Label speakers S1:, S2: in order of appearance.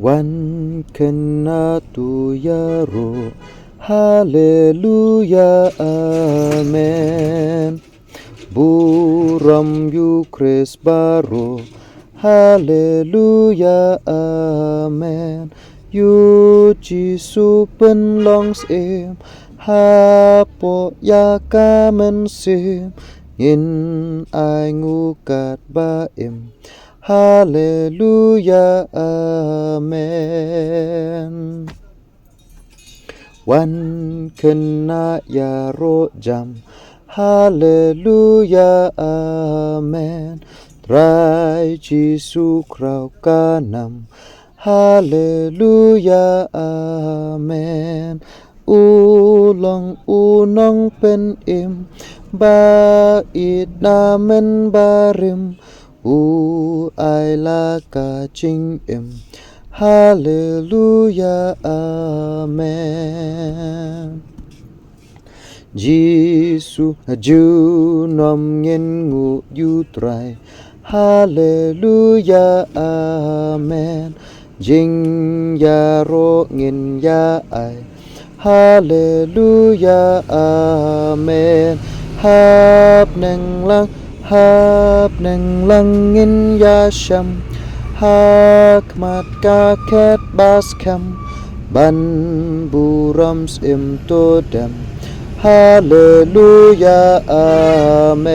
S1: วันขึ้นนาตุยาโรฮาเลลูยาอาเมนบุรัมยูคริสบาโรฮาเลลูยาอาเมนยูจิสุเป็นลองเอมฮาปอยากามันเซมยินไองูกัดบาเอ็มฮาเลลูยาอาเมนวันขึ้นนายาโรจำฮาเลลูยาอาเมนไตรจิสุคราวกานำฮาเลลูยาอาเมนอูลองอูน้องเป็นอิมบาอิดนาเมนบาริมอูไอลากาจิงอิมฮาเลลูยาอาเมนGiêsu Ju nom nghen ngụ yu trai Hallelujah Amen Jing ya ro nghen ya ai Hallelujah Amen Hap nang lang nghen ya sham Hak mat ka ket bas kam Ban burams im to dem Hallelujah, Amen.